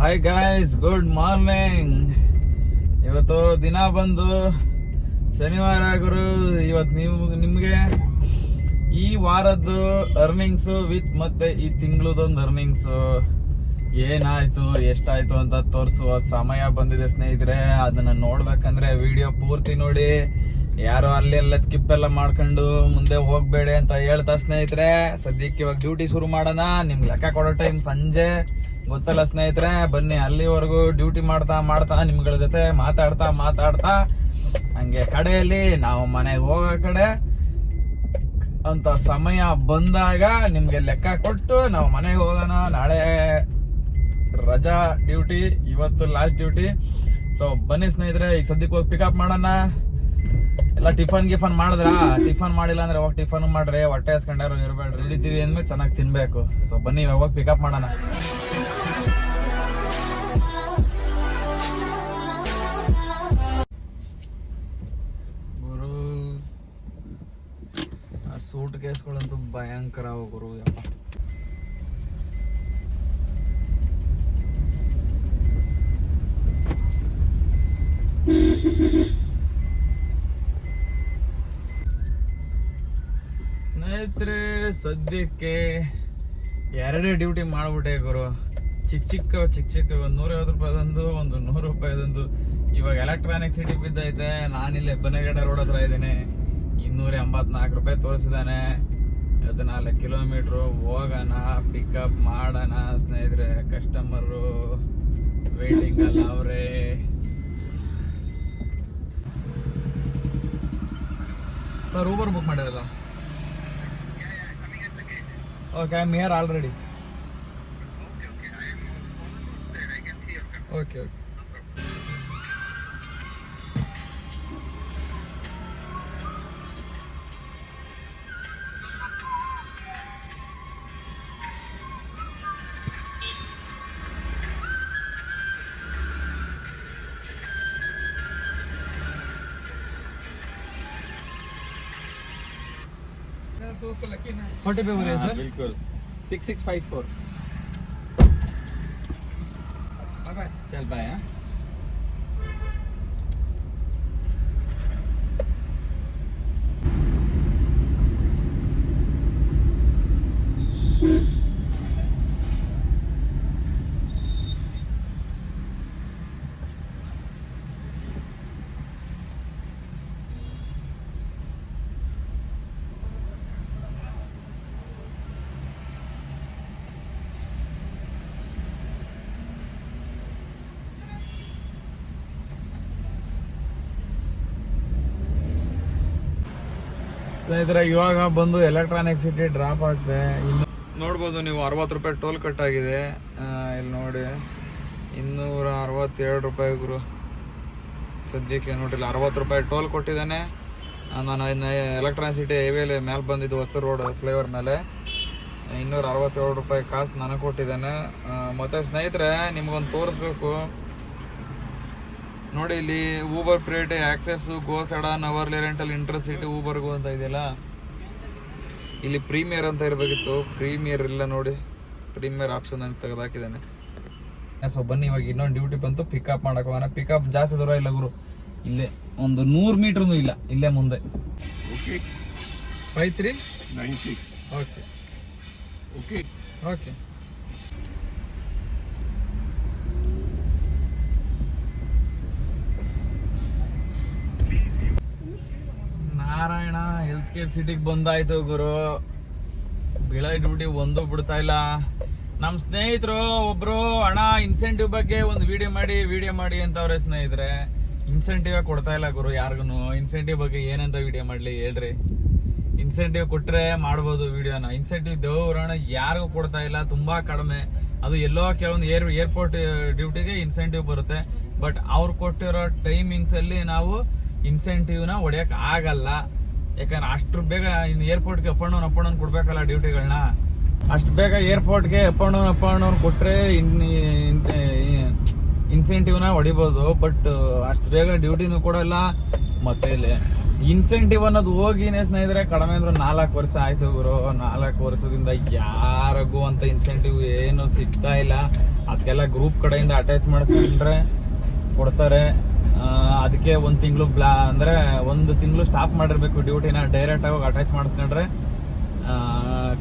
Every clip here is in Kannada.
Hi guys, good morning. ಇವತ್ತು ದಿನ ಬಂದು ಶನಿವಾರ ಗುರು. ಇವತ್ತು ನಿಮ್ಗೆ ಈ ವಾರದ್ದು ಅರ್ನಿಂಗ್ಸ್ ವಿತ್ ಮತ್ತೆ ಈ ತಿಂಗಳದೊಂದು ಅರ್ನಿಂಗ್ಸ್ ಏನಾಯ್ತು ಎಷ್ಟಾಯ್ತು ಅಂತ ತೋರಿಸುವ ಸಮಯ ಬಂದಿದೆ ಸ್ನೇಹಿತರೆ. ಅದನ್ನ ನೋಡ್ಬೇಕಂದ್ರೆ ವಿಡಿಯೋ ಪೂರ್ತಿ ನೋಡಿ. ಯಾರು ಅಲ್ಲೆಲ್ಲ ಸ್ಕಿಪ್ ಎಲ್ಲ ಮಾಡ್ಕೊಂಡು ಮುಂದೆ ಹೋಗ್ಬೇಡಿ ಅಂತ ಹೇಳ್ತಾ ಸ್ನೇಹಿತರೆ, ಸದ್ಯಕ್ಕೆ ಇವಾಗ ಡ್ಯೂಟಿ ಶುರು ಮಾಡೋಣ. ನಿಮ್ಗೆ ಲೆಕ್ಕ ಕೊಡೋ ಟೈಮ್ ಸಂಜೆ ಗೊತ್ತಲ್ಲ ಸ್ನೇಹಿತರೆ. ಬನ್ನಿ, ಅಲ್ಲಿವರೆಗೂ ಡ್ಯೂಟಿ ಮಾಡ್ತಾ ನಿಮ್ಗಳ ಜೊತೆ ಮಾತಾಡ್ತಾ ಹಂಗೆ ಕಡೆಯಲ್ಲಿ ನಾವು ಮನೆಗೆ ಹೋಗೋ ಕಡೆ ಅಂತ ಸಮಯ ಬಂದಾಗ ನಿಮ್ಗೆ ಲೆಕ್ಕ ಕೊಟ್ಟು ನಾವು ಮನೆಗೆ ಹೋಗೋಣ. ನಾಳೆ ರಜಾ ಡ್ಯೂಟಿ, ಇವತ್ತು ಲಾಸ್ಟ್ ಡ್ಯೂಟಿ. ಸೊ ಬನ್ನಿ ಸ್ನೇಹಿತರೆ, ಈಗ ಸದ್ಯಕ್ಕೆ ಹೋಗಿ ಪಿಕಪ್ ಮಾಡೋಣ. ಎಲ್ಲ ಟಿಫನ್ ಮಾಡಿದ್ರ? ಟಿಫನ್ ಮಾಡಿಲ್ಲ ಅಂದ್ರೆ ಹೋಗಿ ಟಿಫನ್ ಮಾಡ್ರಿ. ಹೊಟ್ಟೆ ಹಸ್ಕೊಂಡಾರು ಇರ್ಬೇಡ್ರಿ. ಹಿಡಿತೀವಿ ಅಂದ್ಮೇಲೆ ಚೆನ್ನಾಗಿ ತಿನ್ಬೇಕು. ಸೊ ಬನ್ನಿ ಇವಾಗ ಹೋಗಿ ಪಿಕಪ್ ಮಾಡೋಣ. ಗುರು, ಆ ಸೂಟ್ ಕೇಸ್ಗಳಂತೂ ಭಯಂಕರ ಗುರು. ಯಪ್ಪ, ಸ್ನೇಹಿತರೆ, ಸದ್ಯಕ್ಕೆ ಎರಡೇ ಡ್ಯೂಟಿ ಮಾಡ್ಬಿಟ್ಟೆ ಗುರು. ಚಿಕ್ಕ ಒಂದು 150 ರೂಪಾಯಿದಂದು, ಒಂದು 100 ರೂಪಾಯಿದಂದು. ಇವಾಗ ಎಲೆಕ್ಟ್ರಾನಿಕ್ ಸಿಟಿ ಬಿದ್ದೈತೆ. ನಾನಿಲ್ಲಿ ಬನ್ನೇಗಡೆ ರೋಡ್ ಹತ್ರ ಇದ್ದೀನಿ. 284 ರೂಪಾಯಿ ತೋರಿಸಿದಾನೆ. 14 ಕಿಲೋಮೀಟ್ರು ಹೋಗೋಣ, ಪಿಕಪ್ ಮಾಡೋಣ ಸ್ನೇಹಿತರೆ. ಕಸ್ಟಮರು ವೇಟಿಂಗ್ ಅಲ್ಲ ಅವ್ರೆ. ಸರ್, ಊಬರ್ ಬುಕ್ ಮಾಡಿರಲ್ಲ? Okay, I'm here already. Okay. What पे हो रहे हैं सर? बिल्कुल 6654. चल बाय. ಸ್ನೇಹಿತರೆ, ಇವಾಗ ಬಂದು ಎಲೆಕ್ಟ್ರಾನಿಕ್ ಸಿಟಿ ಡ್ರಾಪ್ ಆಗ್ತದೆ. ಇನ್ನು ನೋಡ್ಬೋದು ನೀವು, 60 ರೂಪಾಯಿ ಟೋಲ್ ಕಟ್ ಆಗಿದೆ. ಇಲ್ಲಿ ನೋಡಿ, 267 ರೂಪಾಯಿ ಗುರು. ಸದ್ಯಕ್ಕೆ ನೋಡಿಲ್ಲ, 60 ರೂಪಾಯಿ ಟೋಲ್ ಕೊಟ್ಟಿದ್ದಾನೆ. ನಾನು ಎಲೆಕ್ಟ್ರಾನಿಕ್ ಸಿಟಿ ಹೈವೇಲಿ ಮೇಲೆ ಬಂದಿದ್ದು, ಹೊಸ ರೋಡ್ ಫ್ಲೇವರ್ ಮೇಲೆ. 267 ರೂಪಾಯಿ ಕಾಸು ನನಗೆ ಕೊಟ್ಟಿದ್ದಾನೆ. ಮತ್ತು ಸ್ನೇಹಿತರೆ, ನಿಮ್ಗೊಂದು ತೋರಿಸ್ಬೇಕು ನೋಡಿ. ಇಲ್ಲಿ ಊಬರ್ ಪ್ರೇಟ್, ಆಕ್ಸೆಸ್, ಗೋ ಸಡನ್, ಅವರ್ಲಿ ರೆಂಟಲ್, ಇಂಟರ್ಸಿಟಿ, ಊಬರ್ಗು ಅಂತ ಇದೆಯಲ್ಲ. ಇಲ್ಲಿ ಪ್ರೀಮಿಯರ್ ಅಂತ ಇರಬೇಕಿತ್ತು, ಪ್ರೀಮಿಯರ್ ಇಲ್ಲ ನೋಡಿ. ಪ್ರೀಮಿಯರ್ ಆಪ್ಷನ್ ಅಂತ ತೆಗೆದಾಕಿದ್ದಾನೆ. ಸೊ ಬನ್ನಿ, ಇವಾಗ ಇನ್ನೊಂದು ಡ್ಯೂಟಿ ಬಂತು, ಪಿಕಪ್ ಮಾಡಕ್ ಹೋಗೋಣ. ಪಿಕಪ್ ಜಾಸ್ತಿ ದೂರ ಇಲ್ಲ ಗುರು, ಇಲ್ಲೇ ಒಂದು 100 ಮೀಟರ್ನು ಇಲ್ಲ, ಇಲ್ಲೇ ಮುಂದೆ. 5396. ಓಕೆ. ನಾರಾಯಣ ಹೆಲ್ತ್ ಕೇರ್ ಸಿಟಿಗೆ ಬಂದಾಯ್ತು ಗುರು. ಬೆಳಗ್ಗೆ ಡ್ಯೂಟಿ ಒಂದು ಬಿಡ್ತಾ ಇಲ್ಲ. ನಮ್ಮ ಸ್ನೇಹಿತರು ಒಬ್ರು, ಅಣ್ಣ ಇನ್ಸೆಂಟಿವ್ ಬಗ್ಗೆ ಒಂದು ವಿಡಿಯೋ ಮಾಡಿ ಅಂತವ್ರೆ ಸ್ನೇಹಿತರೆ. ಇನ್ಸೆಂಟಿವ್ ಕೊಡ್ತಾ ಇಲ್ಲ ಗುರು ಯಾರಿಗೂ. ಇನ್ಸೆಂಟಿವ್ ಬಗ್ಗೆ ಏನಂತ ವಿಡಿಯೋ ಮಾಡ್ಲಿ ಹೇಳ್ರಿ? ಇನ್ಸೆಂಟಿವ್ ಕೊಟ್ರೆ ಮಾಡ್ಬೋದು ವಿಡಿಯೋನ. ಇನ್ಸೆಂಟಿವ್ ದೇವರಣ ಯಾರಿಗೂ ಕೊಡ್ತಾ ಇಲ್ಲ, ತುಂಬಾ ಕಡಿಮೆ. ಅದು ಎಲ್ಲೋ ಕೆಲವೊಂದು ಏರ್ಪೋರ್ಟ್ ಡ್ಯೂಟಿಗೆ ಇನ್ಸೆಂಟಿವ್ ಬರುತ್ತೆ. ಬಟ್ ಅವ್ರು ಕೊಟ್ಟಿರೋ ಟೈಮಿಂಗ್ಸ್ ಅಲ್ಲಿ ನಾವು ಇನ್ಸೆಂಟಿವ್ ನ ಹೊಡೆಯಕ್ ಆಗಲ್ಲ. ಯಾಕಂದ್ರೆ ಅಷ್ಟು ಬೇಗ ಇನ್ನು ಏರ್ಪೋರ್ಟ್ಗೆ ಅಪ್ ಅಂಡ್ ಡೌನ್ ಕೊಡ್ಬೇಕಲ್ಲ ಡ್ಯೂಟಿಗಳನ್ನ. ಅಷ್ಟು ಬೇಗ ಏರ್ಪೋರ್ಟ್ಗೆ ಅಪ್ ಅಂಡ್ ಡೌನ್ ಕೊಟ್ರೆ ಇನ್ಸೆಂಟಿವ್ ನ ಹೊಡಿಬಹುದು. ಬಟ್ ಅಷ್ಟು ಬೇಗ ಡ್ಯೂಟಿನೂ ಕೊಡಲ್ಲ. ಮತ್ತೆ ಇಲ್ಲಿ ಇನ್ಸೆಂಟಿವ್ ಅನ್ನೋದು ಹೋಗಿನೇ ಸ್ನೇಹಿತರೆ ಕಡಿಮೆ ಅಂದ್ರೆ 4 ವರ್ಷ ಆಯ್ತು ಗುರು. 4 ವರ್ಷದಿಂದ ಯಾರಿಗೂ ಅಂತ ಇನ್ಸೆಂಟಿವ್ ಏನು ಸಿಗ್ತಾ ಇಲ್ಲ. ಅದಕ್ಕೆಲ್ಲ ಗ್ರೂಪ್ ಕಡೆಯಿಂದ ಅಟ್ಯಾಚ್ ಮಾಡಿಸ್ಕೊಂಡ್ರೆ ಕೊಡ್ತಾರೆ. ಅದಕ್ಕೆ ಒಂದು ತಿಂಗಳು ಅಂದ್ರೆ ಒಂದು ತಿಂಗಳು ಸ್ಟಾಪ್ ಮಾಡಿರ್ಬೇಕು ಡ್ಯೂಟಿನ. ಡೈರೆಕ್ಟ್ ಆಗಿ ಅಟ್ಯಾಚ್ ಮಾಡಿಸ್ಕೊಂಡ್ರೆ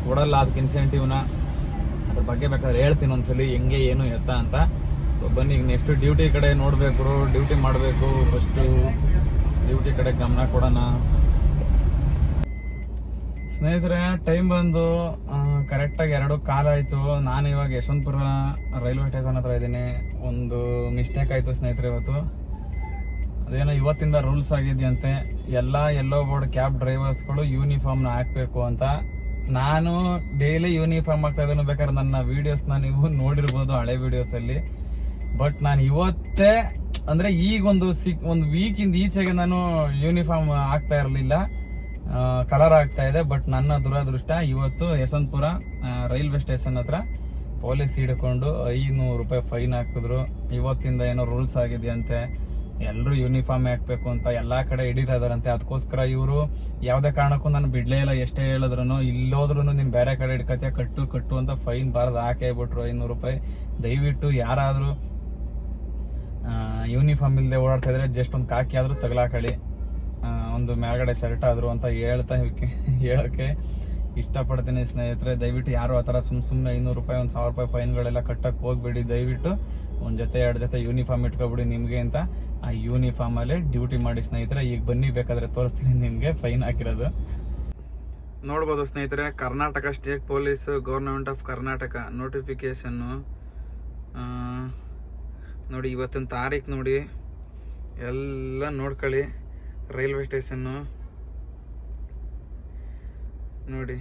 ಕೊಡಲ್ಲ ಅದಕ್ಕೆ ಇನ್ಸೆಂಟಿವ್ನ. ಅದ್ರ ಬಗ್ಗೆ ಬೇಕಾದ್ರೆ ಹೇಳ್ತೀನಿ ಒಂದ್ಸಲಿ ಹೆಂಗೆ ಏನು ಎತ್ತ ಅಂತ. ಸೊ ಬನ್ನಿ ಈಗ ನೆಕ್ಸ್ಟ್ ಡ್ಯೂಟಿ ಕಡೆ ನೋಡ್ಬೇಕು, ಡ್ಯೂಟಿ ಮಾಡಬೇಕು. ಫಸ್ಟು ಡ್ಯೂಟಿ ಕಡೆ ಗಮನ ಕೊಡೋಣ. ಸ್ನೇಹಿತರೆ, ಟೈಮ್ ಬಂದು ಕರೆಕ್ಟಾಗಿ 2:15 ಆಯಿತು. ನಾನು ಇವಾಗ ಯಶವಂತಪುರ ರೈಲ್ವೆ ಸ್ಟೇಷನ್ ಹತ್ರ ಇದ್ದೀನಿ. ಒಂದು ಮಿಸ್ಟೇಕ್ ಆಯಿತು ಸ್ನೇಹಿತರೆ ಇವತ್ತು. ಅದೇನೋ ಇವತ್ತಿಂದ ರೂಲ್ಸ್ ಆಗಿದೆಯಂತೆ, ಎಲ್ಲ ಯೆಲ್ಲೋ ಬೋರ್ಡ್ ಕ್ಯಾಬ್ ಡ್ರೈವರ್ಸ್ಗಳು ಯೂನಿಫಾರ್ಮ್ನ ಹಾಕಬೇಕು ಅಂತ. ನಾನು ಡೈಲಿ ಯೂನಿಫಾರ್ಮ್ ಆಗ್ತಾ ಇದ್ದೀನಿ. ಬೇಕಾದ್ರೆ ನನ್ನ ವೀಡಿಯೋಸ್ನ ನೀವು ನೋಡಿರ್ಬೋದು, ಹಳೆ ವೀಡಿಯೋಸಲ್ಲಿ. ಬಟ್ ನಾನು ಇವತ್ತೇ ಅಂದರೆ ಈಗ ಒಂದು ವೀಕಿಂದ ಈಚೆಗೆ ನಾನು ಯೂನಿಫಾರ್ಮ್ ಹಾಕ್ತಾ ಇರಲಿಲ್ಲ, ಕಲರ್ ಆಗ್ತಾ ಇದೆ. ಬಟ್ ನನ್ನ ದುರದೃಷ್ಟ ಇವತ್ತು ಯಶವಂತಪುರ ರೈಲ್ವೆ ಸ್ಟೇಷನ್ ಹತ್ರ ಪೊಲೀಸ್ ಹಿಡ್ಕೊಂಡು 500 ರೂಪಾಯಿ ಫೈನ್ ಹಾಕಿದ್ರು. ಇವತ್ತಿಂದ ಏನೋ ರೂಲ್ಸ್ ಆಗಿದೆಯಂತೆ, ಎಲ್ಲರೂ ಯೂನಿಫಾರ್ಮ್ ಹಾಕ್ಬೇಕು ಅಂತ ಎಲ್ಲ ಕಡೆ ಹಿಡಿತಾ ಇದಾರಂತೆ. ಅದಕ್ಕೋಸ್ಕರ ಇವರು ಯಾವುದೇ ಕಾರಣಕ್ಕೂ ನಾನು ಬಿಡ್ಲೇ ಇಲ್ಲ. ಎಷ್ಟೇ ಹೇಳಿದ್ರು ಇಲ್ಲೋದ್ರೂ ನೀನು ಬೇರೆ ಕಡೆ ಹಿಡ್ಕತ್ಯ, ಕಟ್ಟು ಅಂತ ಫೈನ್ ಬಾರದು ಹಾಕೇ ಬಿಟ್ರು 500 ರೂಪಾಯಿ. ದಯವಿಟ್ಟು ಯಾರಾದರೂ ಯೂನಿಫಾರ್ಮ್ ಇಲ್ಲದೆ ಓಡಾಡ್ತಾ ಇದ್ರೆ ಜಸ್ಟ್ ಒಂದು ಕಾಕಿ ಆದರೂ ತಗಲಾಕಳಿ, ಒಂದು ಮೇಲ್ಗಡೆ ಶರ್ಟ್ ಆದ್ರು ಅಂತ ಹೇಳೋಕ್ಕೆ ಇಷ್ಟಪಡ್ತೀನಿ ಸ್ನೇಹಿತರೆ. ದಯವಿಟ್ಟು ಯಾರು ಆ ಥರ ಸುಮ್ಮನೆ 500 ರೂಪಾಯಿ 1000 ರೂಪಾಯಿ ಫೈನ್ಗಳೆಲ್ಲ ಕಟ್ಟಕ್ಕೆ ಹೋಗ್ಬೇಡಿ. ದಯವಿಟ್ಟು ಒಂದು ಜೊತೆ 2 ಜೊತೆ ಯೂನಿಫಾರ್ಮ್ ಇಟ್ಕೊಬಿಡಿ ನಿಮಗೆ ಅಂತ. ಆ ಯೂನಿಫಾರ್ಮಲ್ಲೇ ಡ್ಯೂಟಿ ಮಾಡಿ ಸ್ನೇಹಿತರೆ. ಈಗ ಬನ್ನಿ, ಬೇಕಾದ್ರೆ ತೋರಿಸ್ತೀನಿ ನಿಮಗೆ ಫೈನ್ ಹಾಕಿರೋದು. ನೋಡ್ಬೋದು ಸ್ನೇಹಿತರೆ, Karnataka state police government of Karnataka ನೋಟಿಫಿಕೇಶನ್ನು ನೋಡಿ. ಇವತ್ತಿನ ತಾರೀಕು ನೋಡಿ, ಎಲ್ಲ ನೋಡ್ಕೊಳ್ಳಿ. ರೈಲ್ವೆ ಸ್ಟೇಷನ್ನು ನೋಡಿ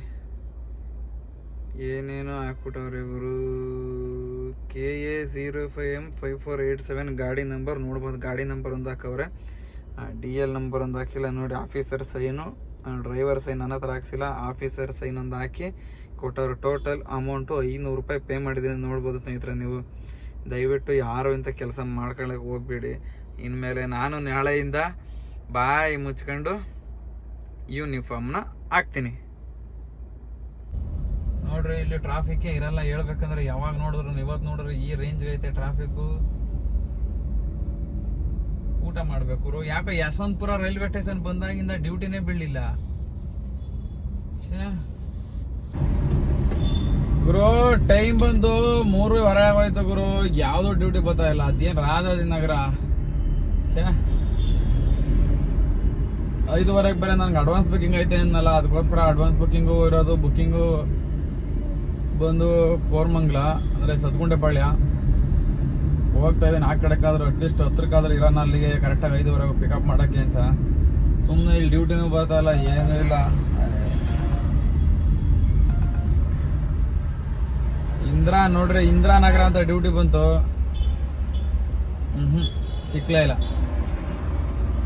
ಏನೇನೋ ಹಾಕ್ಬಿಟ್ಟವ್ರೆ ಇವರು. KA 05M5487 ಗಾಡಿ ನಂಬರ್ ನೋಡ್ಬೋದು. ಗಾಡಿ ನಂಬರ್ ಒಂದು ಹಾಕವ್ರೆ, DL ನಂಬರ್ ಒಂದು ಹಾಕಿಲ್ಲ ನೋಡಿ. ಆಫೀಸರ್ ಸೈನು, ಡ್ರೈವರ್ ಸೈನ್ ನನ್ನ ಹತ್ರ ಹಾಕ್ಸಿಲ್ಲ, ಆಫೀಸರ್ ಸೈನ್ ಒಂದು ಹಾಕಿ ಕೊಟ್ಟವ್ರು. ಟೋಟಲ್ ಅಮೌಂಟು 500 ರೂಪಾಯಿ ಪೇ ಮಾಡಿದ್ದೀನಿ ನೋಡ್ಬೋದು ಸ್ನೇಹಿತರೆ. ನೀವು ದಯವಿಟ್ಟು ಯಾರು ಇಂಥ ಕೆಲಸ ಮಾಡ್ಕೊಳ್ಳೋಕೆ ಹೋಗ್ಬೇಡಿ. ಇನ್ಮೇಲೆ ನಾನು ನಾಳೆಯಿಂದ ಬಾಯಿ ಮುಚ್ಕೊಂಡು ಯೂನಿಫಾರ್ಮ್ನ ಹಾಕ್ತೀನಿ. ನೋಡ್ರಿ, ಇಲ್ಲಿ ಟ್ರಾಫಿಕ್ಕೇ ಇರಲ್ಲ ಹೇಳ್ಬೇಕಂದ್ರೆ. ಯಾವಾಗ ನೋಡಿದ್ರು ಇವತ್ತು ನೋಡ್ರಿ ಈ ರೇಂಜ್ಗೆ ಐತೆ ಟ್ರಾಫಿಕ್ಕು. ಊಟ ಮಾಡ್ಬೇಕು. ಯಾಕೋ ಯಶವಂತಪುರ ರೈಲ್ವೆ ಸ್ಟೇಷನ್ ಬಂದಾಗಿಂದ ಡ್ಯೂಟಿನೇ ಬೀಳಲಿಲ್ಲ. ಗುರು, ಟೈಮ್ ಬಂದು 3:15 ಆಗೋಯ್ತು ಗುರು. ಯಾವ್ದು ಡ್ಯೂಟಿ ಬರ್ತಾ ಇಲ್ಲ. ಅದೇನ್ ರಾಜಾಜಿನಗರ 5:15 ಬೇರೆ ನನ್ಗೆ ಅಡ್ವಾನ್ಸ್ ಬುಕಿಂಗ್ ಐತೆ ಅನ್ನಲ್ಲ. ಅದಕ್ಕೋಸ್ಕರ ಅಡ್ವಾನ್ಸ್ ಬುಕ್ಕಿಂಗು ಇರೋದು. ಬುಕ್ಕಿಂಗು ಬಂದು ಕೋರಮಂಗಲ ಅಂದರೆ ಸತ್ಗುಂಡೆಪಾಳ್ಯ ಹೋಗ್ತಾ ಇದ್ದೀನಿ. ಆ ಕಡೆಕಾದ್ರೂ ಅಟ್ಲೀಸ್ಟ್ 10ಕ್ಕಾದ್ರೂ ಇರೋಣ ಅಲ್ಲಿಗೆ ಕರೆಕ್ಟಾಗಿ 5:15 ಪಿಕಪ್ ಮಾಡೋಕ್ಕೆ ಅಂತ. ಸುಮ್ಮನೆ ಇಲ್ಲಿ ಡ್ಯೂಟಿನೂ ಬರ್ತಾ ಇಲ್ಲ, ಏನೂ ಇಲ್ಲ. ನೋಡ್ರಿ, ಇಂದಿರಾನಗರ ಅಂತ ಡ್ಯೂಟಿ ಬಂತು, ಸಿಕ್ಲೇ ಇಲ್ಲ.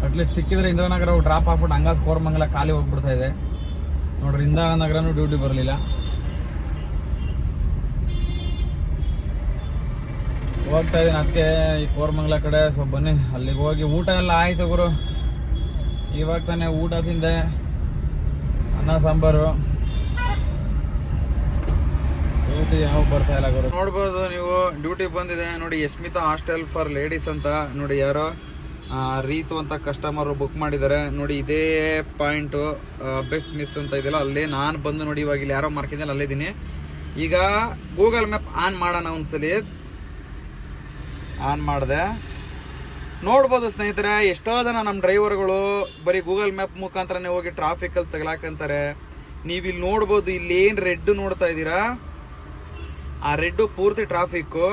ಅಟ್ಲೀಸ್ಟ್ ಸಿಕ್ಕಿದ್ರೆ ಇಂದಿರಾನಗರ ಡ್ರಾಪ್ ಹಾಕ್ಬಿಟ್ಟು ಹಂಗಾಸ್ ಕೋರಮಂಗಲ ಖಾಲಿ ಹೋಗ್ಬಿಡ್ತಾ ಇದೆ. ನೋಡ್ರಿ, ಇಂದಿರಾನಗರನೂ ಡ್ಯೂಟಿ ಬರಲಿಲ್ಲ. ಹೋಗ್ತಾ ಇದ್ದೀನಿ ಅದಕ್ಕೆ ಈ ಕೋರಮಂಗಲ ಕಡೆ. ಸೊ ಬನ್ನಿ ಅಲ್ಲಿಗೆ ಹೋಗಿ. ಊಟ ಎಲ್ಲ ಆಯ್ತು ಗುರು, ಇವಾಗ ತಾನೇ ಊಟ ತಿಂದೆ, ಅನ್ನ ಸಾಂಬಾರು. ಡ್ಯೂಟಿ ಯಾವ ಬರ್ತಾ ಇಲ್ಲ ಗುರು. ನೋಡ್ಬೋದು ನೀವು, ಡ್ಯೂಟಿ ಬಂದಿದೆ ನೋಡಿ. ಯಸ್ಮಿತಾ ಹಾಸ್ಟೆಲ್ ಫಾರ್ ಲೇಡೀಸ್ ಅಂತ ನೋಡಿ. ಯಾರೋ ರೀತು ಅಂತ ಕಸ್ಟಮರ್ ಬುಕ್ ಮಾಡಿದ್ದಾರೆ ನೋಡಿ. ಇದೇ ಪಾಯಿಂಟು ಬೆಸ್ಟ್ ಮಿಸ್ ಅಂತ ಇದೆಯಲ್ಲ, ಅಲ್ಲೇ ನಾನು ಬಂದು ನೋಡಿ. ಇವಾಗ ಇಲ್ಲಿ ಯಾರೋ ಮಾರ್ಕಿಂದಲ್ಲಿ ಅಲ್ಲಿದ್ದೀನಿ. ಈಗ ಗೂಗಲ್ ಮ್ಯಾಪ್ ಆನ್ ಮಾಡೋಣ. ಒಂದ್ಸಲಿ ಆನ್ ಮಾಡಿದೆ, ನೋಡ್ಬೋದು ಸ್ನೇಹಿತರೆ. ಎಷ್ಟೋ ಜನ ನಮ್ಮ ಡ್ರೈವರ್ಗಳು ಬರೀ ಗೂಗಲ್ ಮ್ಯಾಪ್ ಮುಖಾಂತರನೇ ಹೋಗಿ ಟ್ರಾಫಿಕಲ್ಲಿ ತಗಲಾಕಂತಾರೆ. ನೀವು ಇಲ್ಲಿ ನೋಡ್ಬೋದು, ಇಲ್ಲಿ ಏನು ರೆಡ್ ನೋಡ್ತಾ ಇದ್ದೀರಾ, ಆ ರೆಡ್ಡು ಪೂರ್ತಿ ಟ್ರಾಫಿಕ್ಕು.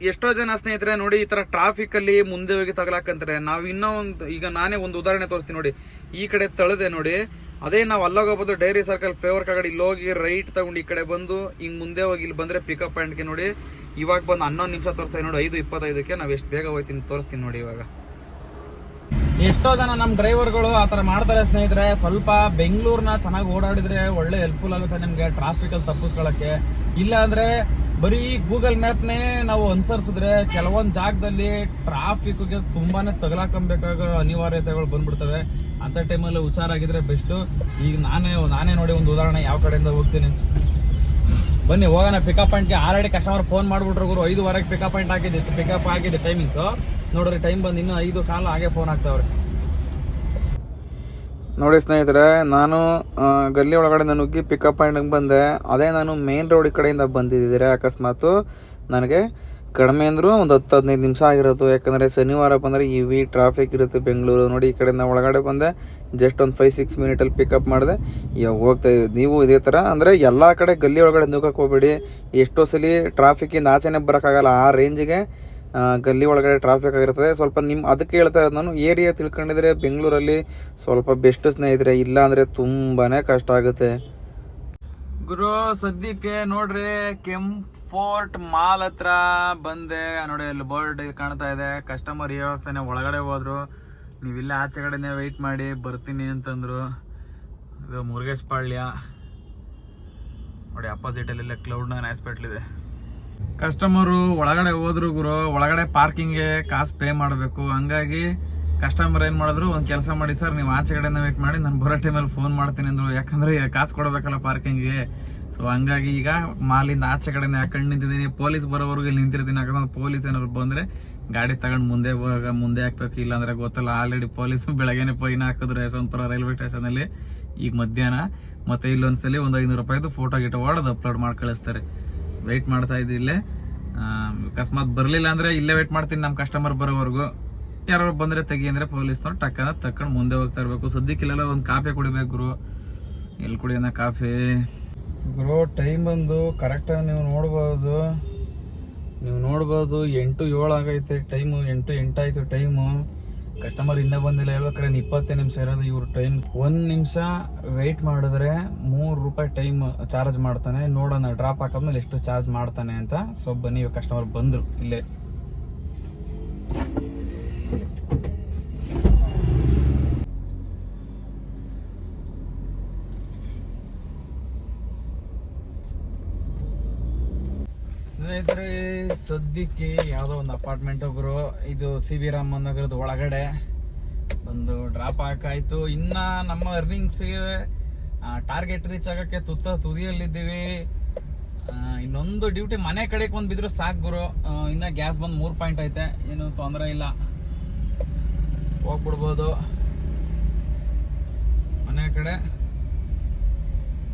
ಎಷ್ಟೋ ಜನ ಸ್ನೇಹಿತರೆ ನೋಡಿ ಈ ಥರ ಟ್ರಾಫಿಕಲ್ಲಿ ಮುಂದೆ ಹೋಗಿ ತಗಲಾಕಂತಾರೆ. ನಾವು ಇನ್ನೂ ಈಗ ನಾನೇ ಒಂದು ಉದಾಹರಣೆ ತೋರಿಸ್ತೀನಿ ನೋಡಿ. ಈ ಕಡೆ ತಳದೆ ನೋಡಿ, ಅದೇ ನಾವು ಅಲ್ಲೋಗೋಗ್ಬೋದು ಡೈರಿ ಸರ್ಕಲ್ ಫೇವರ್ ಕಡೆ ಇಲ್ಲಿ ಹೋಗಿ ರೈಟ್ ತಗೊಂಡು ಈ ಕಡೆ ಬಂದು ಹಿಂಗೆ ಮುಂದೆ ಹೋಗಿ ಇಲ್ಲಿ ಬಂದರೆ ಪಿಕಪ್ ಪಾಯಿಂಟ್ಗೆ ನೋಡಿ. ಇವಾಗ ಬಂದು 11 ನಿಮಿಷ ತೋರಿಸ್ತಾ ನೋಡಿ. 5:25ಕ್ಕೆ ನಾವು ಎಷ್ಟು ಬೇಗ ಹೋಗ್ತೀನಿ ತೋರಿಸ್ತೀನಿ ನೋಡಿ. ಇವಾಗ ಎಷ್ಟೋ ಜನ ನಮ್ಮ ಡ್ರೈವರ್ಗಳು ಆ ಥರ ಮಾಡ್ತಾರೆ ಸ್ನೇಹಿತರೆ. ಸ್ವಲ್ಪ ಬೆಂಗಳೂರನ್ನ ಚೆನ್ನಾಗಿ ಓಡಾಡಿದ್ರೆ ಒಳ್ಳೆ ಹೆಲ್ಪ್ಫುಲ್ ಆಗುತ್ತೆ ನಿಮಗೆ ಟ್ರಾಫಿಕಲ್ಲಿ ತಪ್ಪಿಸ್ಕೊಳ್ಳೋಕ್ಕೆ. ಇಲ್ಲ ಅಂದರೆ ಬರೀ ಗೂಗಲ್ ಮ್ಯಾಪ್ನೇ ನಾವು ಅನುಸರಿಸಿದ್ರೆ ಕೆಲವೊಂದು ಜಾಗದಲ್ಲಿ ಟ್ರಾಫಿಕ್ಗೆ ತುಂಬಾನೇ ತಗಲಾಕಬೇಕಾಗೋ ಅನಿವಾರ್ಯತೆಗಳು ಬಂದ್ಬಿಡ್ತವೆ. ಅಂಥ ಟೈಮಲ್ಲಿ ಹುಷಾರಾಗಿದ್ರೆ ಬೆಸ್ಟು. ಈಗ ನಾನೇ ನೋಡಿ ಒಂದು ಉದಾಹರಣೆ ಯಾವ ಕಡೆಯಿಂದ ಹೋಗ್ತೀನಿ. ಬನ್ನಿ ಹೋಗೋಣ ಪಿಕಪ್ ಪಾಯಿಂಟ್ಗೆ. ಆಲ್ರೆಡಿ ಕಸ್ಟಮರ್ ಫೋನ್ ಮಾಡ್ಬಿಟ್ರು ಗುರು, 5:15 ಪಿಕಪ್ ಪಾಯಿಂಟ್ ಹಾಕಿದ್ದೆ, ಪಿಕಪ್ ಆಗಿದೆ ಟೈಮಿಂಗ್ಸು. ನೋಡ್ರಿ ಟೈಮ್ ಬಂದು ಇನ್ನೂ 5:15 ಹಾಗೆ ಫೋನ್ ಆಗ್ತಾವ್ರೆ. ನೋಡಿ ಸ್ನೇಹಿತರೆ, ನಾನು ಗಲ್ಲಿ ಒಳಗಡೆ ನುಗ್ಗಿ ಪಿಕಪ್ ಪಾಯಿಂಟಿಗೆ ಬಂದೆ. ಅದೇ ನಾನು ಮೇನ್ ರೋಡ್ ಕಡೆಯಿಂದ ಬಂದಿದ್ದಿದ್ರೆ ಅಕಸ್ಮಾತು ನನಗೆ ಕಡಿಮೆ ಅಂದರೂ ಒಂದು 10-15 ನಿಮಿಷ ಆಗಿರೋದು. ಯಾಕಂದರೆ ಶನಿವಾರ ಬಂದರೆ ಇವಿ ಟ್ರಾಫಿಕ್ ಇರುತ್ತೆ ಬೆಂಗಳೂರು. ನೋಡಿ ಈ ಕಡೆಯಿಂದ ಒಳಗಡೆ ಬಂದೆ, ಜಸ್ಟ್ ಒಂದು 5-6 ಮಿನಿಟಲ್ಲಿ ಪಿಕಪ್ ಮಾಡಿದೆ. ಇವಾಗ ಹೋಗ್ತಾ ನೀವು ಇದೇ ಥರ ಅಂದರೆ ಎಲ್ಲ ಕಡೆ ಗಲ್ಲಿ ಒಳಗಡೆ ನುಗ್ಗಕ್ಕೆ ಹೋಗ್ಬೇಡಿ. ಎಷ್ಟೋ ಸಲ ಟ್ರಾಫಿಕ್ಕಿಂದ ಆಚೆನೇ ಬರೋಕ್ಕಾಗಲ್ಲ, ಆ ರೇಂಜಿಗೆ ಗಲ್ಲಿ ಒಳಗಡೆ ಟ್ರಾಫಿಕ್ ಆಗಿರ್ತದೆ. ಸ್ವಲ್ಪ ಅದಕ್ಕೆ ಹೇಳ್ತಾ ಇರೋದು ನಾನು, ಏರಿಯಾ ತಿಳ್ಕೊಂಡಿದ್ರೆ ಬೆಂಗಳೂರಲ್ಲಿ ಸ್ವಲ್ಪ ಬೆಸ್ಟ್ ಸ್ನೇಹಿತರೆ, ಇಲ್ಲ ಅಂದರೆ ತುಂಬಾ ಕಷ್ಟ ಆಗುತ್ತೆ. ಗುರು ಸದ್ಯಕ್ಕೆ ನೋಡ್ರಿ ಕೆಂಫೋರ್ಟ್ ಮಾಲ್ ಹತ್ರ ಬಂದೆ. ನೋಡಿ ಅಲ್ಲಿ ಬೋರ್ಡ್ ಕಾಣ್ತಾ ಇದೆ. ಕಸ್ಟಮರ್ ಇವಾಗ್ತಾನೆ ಒಳಗಡೆ ಹೋದ್ರು, ನೀವಿಲ್ಲ ಆಚೆ ಕಡೆನೇ ವೆಯ್ಟ್ ಮಾಡಿ ಬರ್ತೀನಿ ಅಂತಂದ್ರು. ಇದು ಮುರುಗೇಶ್ ಪಾಳ್ಯ ನೋಡಿ, ಅಪೋಸಿಟಲ್ಲಿ ಕ್ಲೌಡ್9 ಹಾಸ್ಪಿಟ್ಲ್ ಇದೆ. ಕಸ್ಟಮರು ಒಳಗಡೆ ಹೋದ್ರು ಗುರು, ಒಳಗಡೆ ಪಾರ್ಕಿಂಗ್ಗೆ ಕಾಸು ಪೇ ಮಾಡಬೇಕು. ಹಂಗಾಗಿ ಕಸ್ಟಮರ್ ಏನು ಮಾಡಿದ್ರು, ಒಂದು ಕೆಲಸ ಮಾಡಿ ಸರ್, ನೀವು ಆಚೆ ಕಡೆನೇ ವೇಟ್ ಮಾಡಿ, ನಾನು ಬರೋ ಟೈಮಲ್ಲಿ ಫೋನ್ ಮಾಡ್ತೀನಿ ಅಂದರು. ಯಾಕಂದರೆ ಕಾಸು ಕೊಡಬೇಕಲ್ಲ ಪಾರ್ಕಿಂಗ್ಗೆ. ಸೊ ಹಂಗಾಗಿ ಈಗ ಮಾಲಿಂದ ಆಚೆ ಕಡೆನೇ ಹಾಕೊಂಡು ನಿಂತಿದ್ದೀನಿ. ಪೊಲೀಸ್ ಬರೋವರೆಗೂ ಇಲ್ಲಿ ನಿಂತಿರ್ತೀನಿ. ಯಾಕಂದ್ರೆ ಪೊಲೀಸ್ ಏನಾದ್ರು ಬಂದರೆ ಗಾಡಿ ತಗೊಂಡು ಮುಂದೆ ಹಾಕ್ಬೇಕು. ಇಲ್ಲಾಂದರೆ ಗೊತ್ತಲ್ಲ, ಆಲ್ರೆಡಿ ಪೊಲೀಸು ಬೆಳಗ್ಗೆನೇ ಫೈನ್ ಹಾಕಿದ್ರು ಯಶವಂತಪುರ ರೈಲ್ವೆ ಸ್ಟೇಷನಲ್ಲಿ ಈಗ ಮಧ್ಯಾಹ್ನ. ಮತ್ತು ಇಲ್ಲೊಂದ್ಸಲಿ ಒಂದು 500 ರೂಪಾಯಿದು ಫೋಟೋ ಗಿಟೋ ಹೊಡೆದು ಅಪ್ಲೋಡ್ ಮಾಡಿ ಕಳಿಸ್ತಾರೆ. ವೆಯ್ಟ್ ಮಾಡ್ತಾ ಇದ್ದೆ ಇಲ್ಲೇ. ಅಕಸ್ಮಾತ್ ಬರಲಿಲ್ಲ ಅಂದರೆ ಇಲ್ಲೇ ವೆಯ್ಟ್ ಮಾಡ್ತೀನಿ ನಮ್ಮ ಕಸ್ಟಮರ್ ಬರೋವರೆಗೂ. ಯಾರು ಬಂದರೆ ತೆಗಿ ಅಂದರೆ ಪೊಲೀಸ್ನವ್ರು ಟಕ್ಕನ ತಕೊಂಡು ಮುಂದೆ ಹೋಗ್ತಾ ಇರಬೇಕು. ಸದ್ಯಕ್ಕಿಲ್ಲೆಲ್ಲ ಒಂದು ಕಾಫಿ ಕುಡಿಬೇಕು ಗುರು. ಎಲ್ಲಿ ಕುಡಿಯೋಣ ಕಾಫಿ ಗುರು? ಟೈಮ್ ಬಂದು ಕರೆಕ್ಟಾಗಿ ನೀವು ನೋಡ್ಬೋದು 8:07 ಆಗೈತೆ ಟೈಮು. 8:08 ಆಯಿತು ಟೈಮು. ಕಸ್ಟಮರ್ ಇನ್ನೂ ಬಂದಿಲ್ಲ. ಹೇಳ್ಬೇಕಾರೆ 20 ನಿಮಿಷ ಇರೋದು ಇವ್ರ ಟೈಮ್. 1 ನಿಮಿಷ ವೆಯ್ಟ್ ಮಾಡಿದ್ರೆ 3 ರೂಪಾಯಿ ಟೈಮ್ ಚಾರ್ಜ್ ಮಾಡ್ತಾನೆ. ನೋಡೋಣ ಡ್ರಾಪ್ ಹಾಕೋದ್ಮೇಲೆ ಎಷ್ಟು ಚಾರ್ಜ್ ಮಾಡ್ತಾನೆ ಅಂತ. ಸೊ ಬನ್ನಿ, ಕಸ್ಟಮರ್ ಬಂದರು ಇಲ್ಲೇ. ಸ್ನೇಹಿತರೆ, ಸದ್ಯಕ್ಕೆ ಯಾವುದೋ ಒಂದು ಅಪಾರ್ಟ್ಮೆಂಟ್ ಹೋಗ್ರು. ಇದು CB ರಾಮನ್ ನಗರದ ಒಳಗಡೆ ಒಂದು ಡ್ರಾಪ್ ಹಾಕಾಯ್ತು. ಇನ್ನ ನಮ್ಮ ಅರ್ನಿಂಗ್ಸ್ಗೆ ಟಾರ್ಗೆಟ್ ರೀಚ್ ಆಗಕ್ಕೆ ತುದಿಯಲ್ಲಿದ್ದೀವಿ. ಇನ್ನೊಂದು ಡ್ಯೂಟಿ ಮನೆ ಕಡೆಗೆ ಒಂದು ಬಿದ್ರು ಸಾಕು ಗುರು. ಇನ್ನ ಗ್ಯಾಸ್ ಬಂದು 3 ಪಾಯಿಂಟ್ ಐತೆ, ಏನು ತೊಂದರೆ ಇಲ್ಲ, ಹೋಗ್ಬಿಡ್ಬೋದು ಮನೆ ಕಡೆ.